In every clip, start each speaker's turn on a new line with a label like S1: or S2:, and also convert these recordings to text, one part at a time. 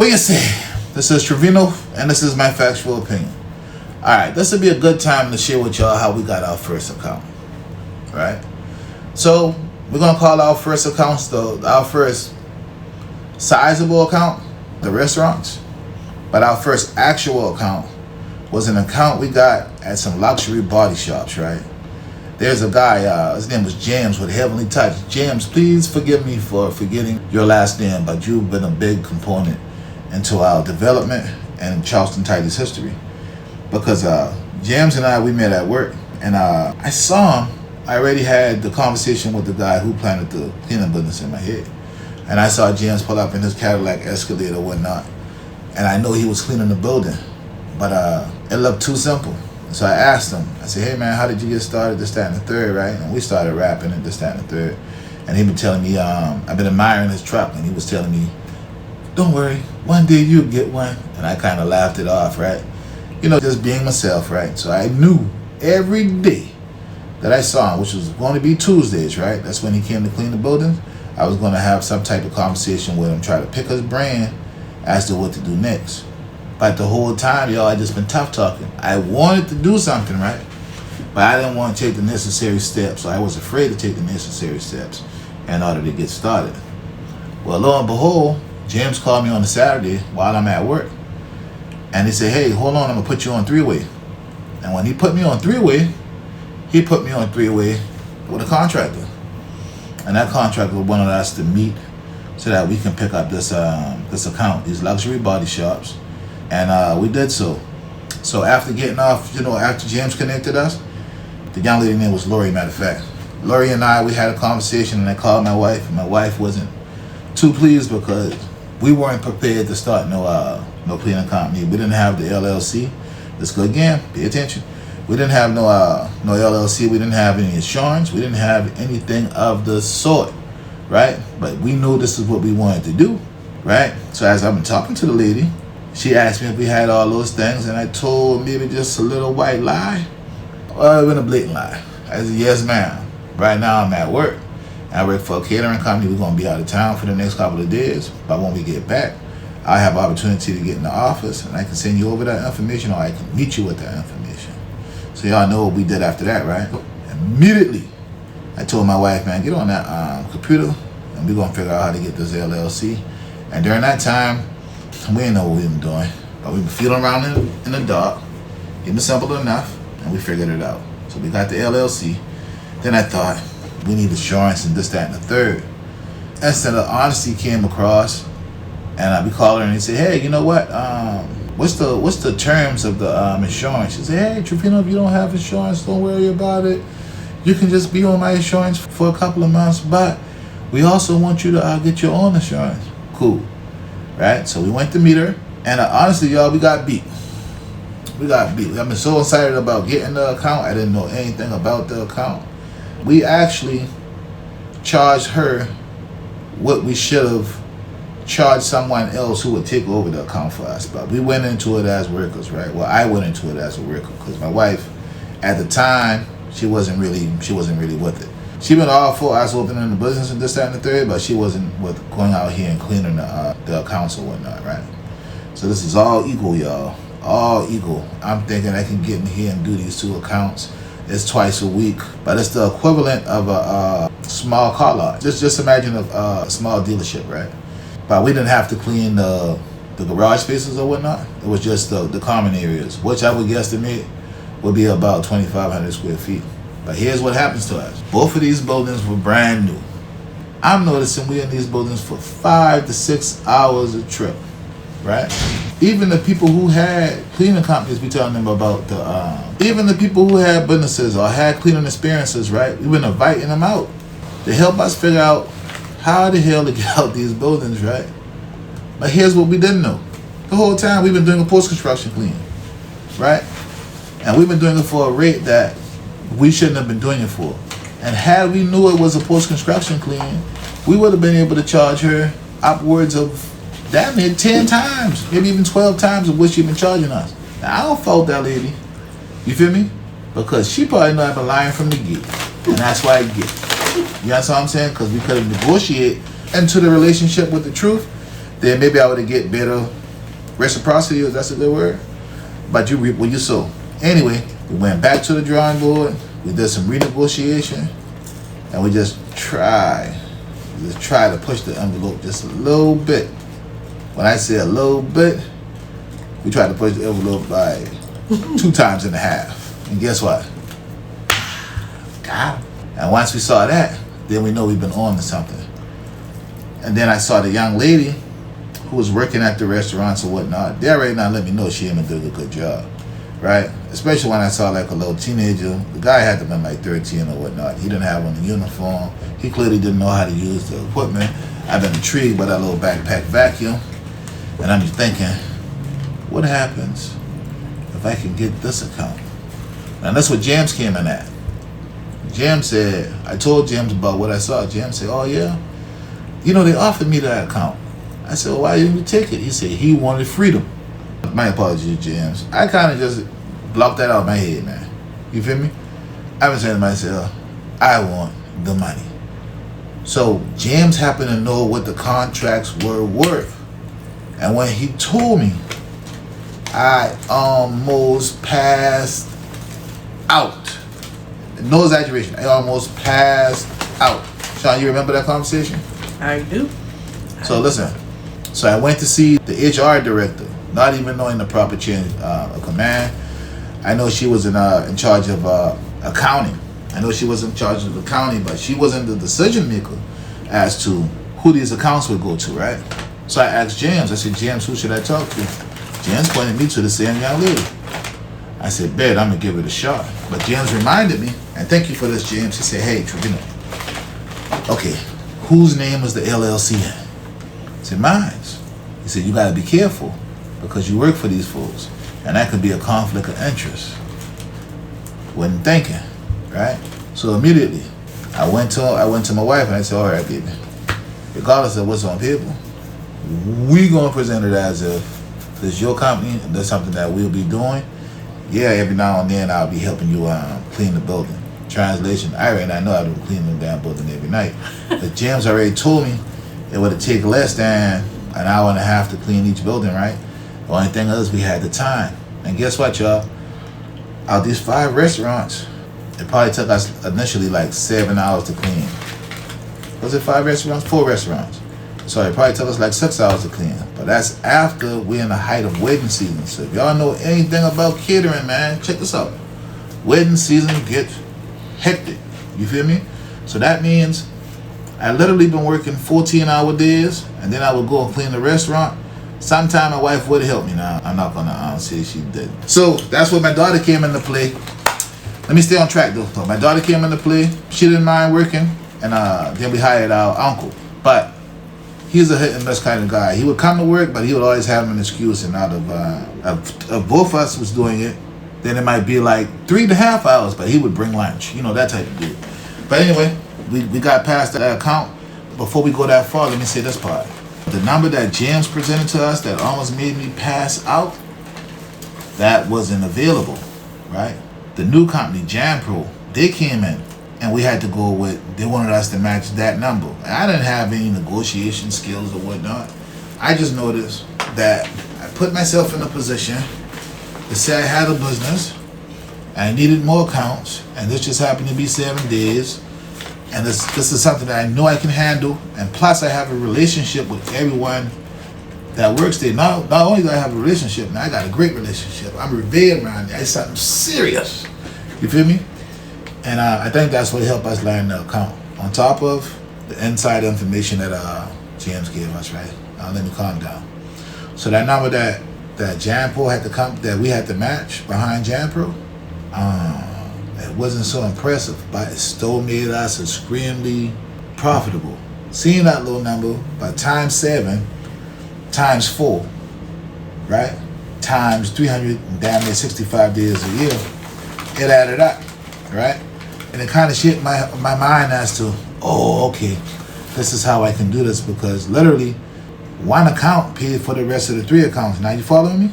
S1: What you say? This is Trevino, and this is my factual opinion. Alright, this would be a good time to share with y'all how we got our first account. Right? So, we're going to call our first accounts our first sizable account, the restaurants. But our first actual account was an account we got at some luxury body shops, right? There's a guy, his name was James with Heavenly Touch. James, please forgive me for forgetting your last name, but you've been a big component into our development and Charleston Tidy's history. Because James and I, we met at work, and I saw him. I already had the conversation with the guy who planted the cleaning business in my head. And I saw James pull up in his Cadillac Escalade or whatnot. And I know he was cleaning the building. But it looked too simple. So I asked him, I said, hey man, how did you get started, this, that, and the third, right? And we started rapping and this, that, and the third. And he been telling me, I've been admiring his truck, and he was telling me, don't worry, one day you'll get one. And I kind of laughed it off, right? You know, just being myself, right? So I knew every day that I saw him, which was going to be Tuesdays, right? That's when he came to clean the building. I was going to have some type of conversation with him, try to pick his brain as to what to do next. But the whole time, y'all, I just been tough talking. I wanted to do something, right? But I didn't want to take the necessary steps. So I was afraid to take the necessary steps in order to get started. Well, lo and behold, James called me on a Saturday while I'm at work. And he said, hey, hold on, I'm going to put you on three-way. And when he put me on three-way, he put me on three-way with a contractor. And that contractor wanted us to meet so that we can pick up this account, these luxury body shops. And we did so. So after getting off, after James connected us, the young lady name was Lori, matter of fact. Lori and I, we had a conversation, and I called my wife. And my wife wasn't too pleased because we weren't prepared to start no cleaning company. We didn't have the LLC. Let's go again. Pay attention. We didn't have no LLC. We didn't have any insurance. We didn't have anything of the sort, right? But we knew this is what we wanted to do, right? So as I've been talking to the lady, she asked me if we had all those things, and I told maybe just a little white lie. Well, it was a blatant lie. I said, yes, ma'am. Right now I'm at work. I work for a catering company. We're going to be out of town for the next couple of days. But when we get back, I have opportunity to get in the office, and I can send you over that information, or I can meet you with that information. So y'all know what we did after that, right? Immediately, I told my wife, man, get on that computer, and we're going to figure out how to get this LLC. And during that time, we didn't know what we were doing, but we were feeling around in the dark. It was simple enough, and we figured it out. So we got the LLC. Then I thought, we need insurance and this, that, and the third. Instead of honesty came across, and we called her and he said, hey, you know what? What's the terms of the insurance? She said, hey, Trevino, if you don't have insurance, don't worry about it. You can just be on my insurance for a couple of months, but we also want you to get your own insurance. Cool. Right? So we went to meet her, and honestly, y'all, we got beat. We got beat. I've been so excited about getting the account. I didn't know anything about the account. We actually charged her what we should have charged someone else who would take over the account for us. But we went into it as workers, right? Well, I went into it as a worker because my wife, at the time, she wasn't really with it. She been all for us opening the business and this, that, and the third, but she wasn't with going out here and cleaning the accounts or whatnot, right? So this is all equal, y'all. All equal. I'm thinking I can get in here and do these two accounts. It's twice a week, but it's the equivalent of a small car lot. Just imagine a small dealership, right? But we didn't have to clean the garage spaces or whatnot. It was just the common areas, which I would guesstimate would be about 2,500 square feet. But here's what happens to us. Both of these buildings were brand new. I'm noticing we're in these buildings for 5 to 6 hours a trip, right? Even the people who had cleaning companies, we telling them about even the people who had businesses or had cleaning experiences, right? We've been inviting them out to help us figure out how the hell to get out these buildings, right? But here's what we didn't know. The whole time we've been doing a post-construction clean, right? And we've been doing it for a rate that we shouldn't have been doing it for. And had we knew it was a post-construction clean, we would have been able to charge her upwards of damn near 10 times, maybe even 12 times of what she'd been charging us. Now, I don't fault that lady. You feel me? Because she probably know I've been lying from the gate. And that's why I get it. You know what I'm saying? Because we could have negotiated into the relationship with the truth. then maybe I would have get better reciprocity, if that's a good word. But you reap what you sow. Anyway, we went back to the drawing board. We did some renegotiation, and we just tried to push the envelope just a little bit. When I say a little bit, we tried to push the envelope by 2.5 times. And guess what? God. And once we saw that, then we know we've been on to something. And then I saw the young lady who was working at the restaurants or whatnot. They already now let me know she ain't doing a good job, right? Especially when I saw like a little teenager. The guy had to been like 13 or whatnot. He didn't have on the uniform. He clearly didn't know how to use the equipment. I've been intrigued by that little backpack vacuum. And I'm just thinking, what happens if I can get this account? And that's what James came in at. James said, I told James about what I saw. James said, oh yeah? You know, they offered me that account. I said, well, why didn't you take it? He said he wanted freedom. My apologies, James. I kind of just blocked that out of my head, man. You feel me? I've been saying to myself, I want the money. So James happened to know what the contracts were worth. And when he told me, I almost passed out. No exaggeration. I almost passed out. Sean, you remember that conversation?
S2: I do.
S1: So listen. So I went to see the HR director, not even knowing the proper chain of command. I know she was in charge of accounting. I know she was in charge of accounting, but she wasn't the decision maker as to who these accounts would go to, right? So I asked James. I said, James, who should I talk to? James pointed me to the same young lady. I said, bet, I'm going to give it a shot. But James reminded me, and thank you for this, James. He said, hey, Trevino, okay, whose name was the LLC in? I said, mine. He said, you got to be careful because you work for these folks, and that could be a conflict of interest. Wasn't thinking, right? So immediately, I went to my wife and I said, all right, baby, regardless of what's on paper, we going to present it as if this is your company and that's something that we'll be doing. Yeah, every now and then I'll be helping you clean the building. Translation, I already know I've been cleaning the damn building every night. But James already told me it would take less than an hour and a half to clean each building, right? The only thing is we had the time. And guess what, y'all? Out these 5 restaurants, it probably took us initially like 7 hours to clean. Was it 5 restaurants? 4 restaurants. So it probably took us like 6 hours to clean. But that's after we're in the height of wedding season. So if y'all know anything about catering, man, check this out. Wedding season gets hectic. You feel me? So that means I literally been working 14-hour days, and then I would go and clean the restaurant. Sometime my wife would help me now. I'm not gonna say she did. So that's where my daughter came into play. Let me stay on track though. So my daughter came into play. She didn't mind working, and then we hired our uncle. But he's a hit and miss kind of guy. He would come to work, but he would always have an excuse. And out of both of us was doing it, then it might be like 3.5 hours, but he would bring lunch. You know, that type of dude. But anyway, we got past that account. Before we go that far, let me say this part. The number that James presented to us that almost made me pass out, that wasn't available, right? The new company, JamPro, they came in and we had to go with, they wanted us to match that number. And I didn't have any negotiation skills or whatnot. I just noticed that I put myself in a position to say I had a business, I needed more accounts, and this just happened to be 7 days. And this is something that I know I can handle. And plus I have a relationship with everyone that works there. Not only do I have a relationship, now I got a great relationship. I'm revered around there. It's something serious. You feel me? And I think that's what helped us land the account. On top of the inside information that James gave us, right? Let me calm down. So that number that JamPro had to come, that we had to match behind JamPro, it wasn't so impressive, but it still made us extremely profitable. Seeing that little number, by times 7, times 4, right? Times 365 days a year, it added up, right? And it kind of shit my mind as to, oh, okay, this is how I can do this, because literally one account paid for the rest of the 3 accounts. Now you following me?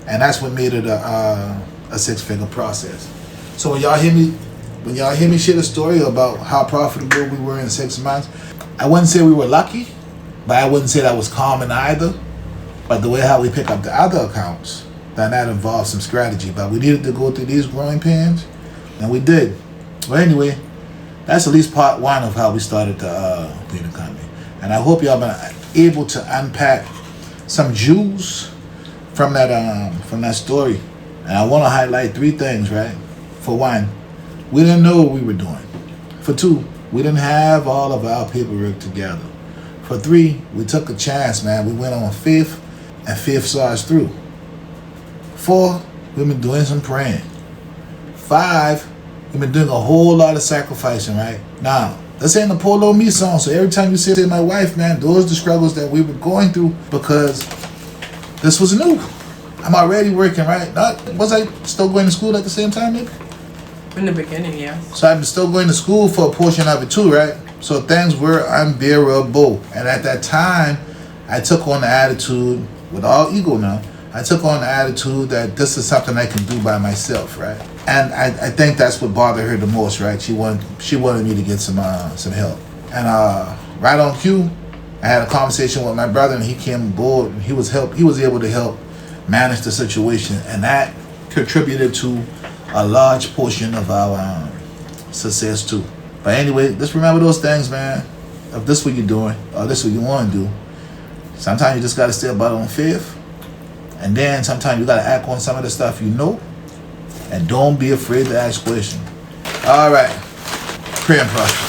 S1: And that's what made it a 6-figure process. So when y'all hear me share a story about how profitable we were in 6 months, I wouldn't say we were lucky, But I wouldn't say that was common either. But the way how we pick up the other accounts, then that involves some strategy. But we needed to go through these growing pains, and we did. But anyway, that's at least part one of how we started the cleaning company. And I hope y'all been able to unpack some jewels from that story. And I want to highlight three things, right? For one, we didn't know what we were doing. For two, we didn't have all of our paperwork together. For three, we took a chance, man. We went on faith, and faith saw us through. 4, we've been doing some praying. 5, we've been doing a whole lot of sacrificing, right? Now, this ain't a Polo Me song, so every time you say to my wife, man, those are the struggles that we were going through because this was new. I'm already working, right? Was I still going to school at the same time, maybe?
S2: In the beginning, yeah.
S1: So I'm still going to school for a portion of it too, right? So things were unbearable. And at that time, I took on the attitude, with all ego now, I took on the attitude that this is something I can do by myself, right? And I think that's what bothered her the most, right? She wanted me to get some help. And right on cue, I had a conversation with my brother, and he came aboard, and he was able to help manage the situation, and that contributed to a large portion of our success too. But anyway, just remember those things, man. If this is what you're doing, or this is what you want to do, sometimes you just got to step out on faith, and then sometimes you got to act on some of the stuff you know, and don't be afraid to ask questions. All right, pray and prosper.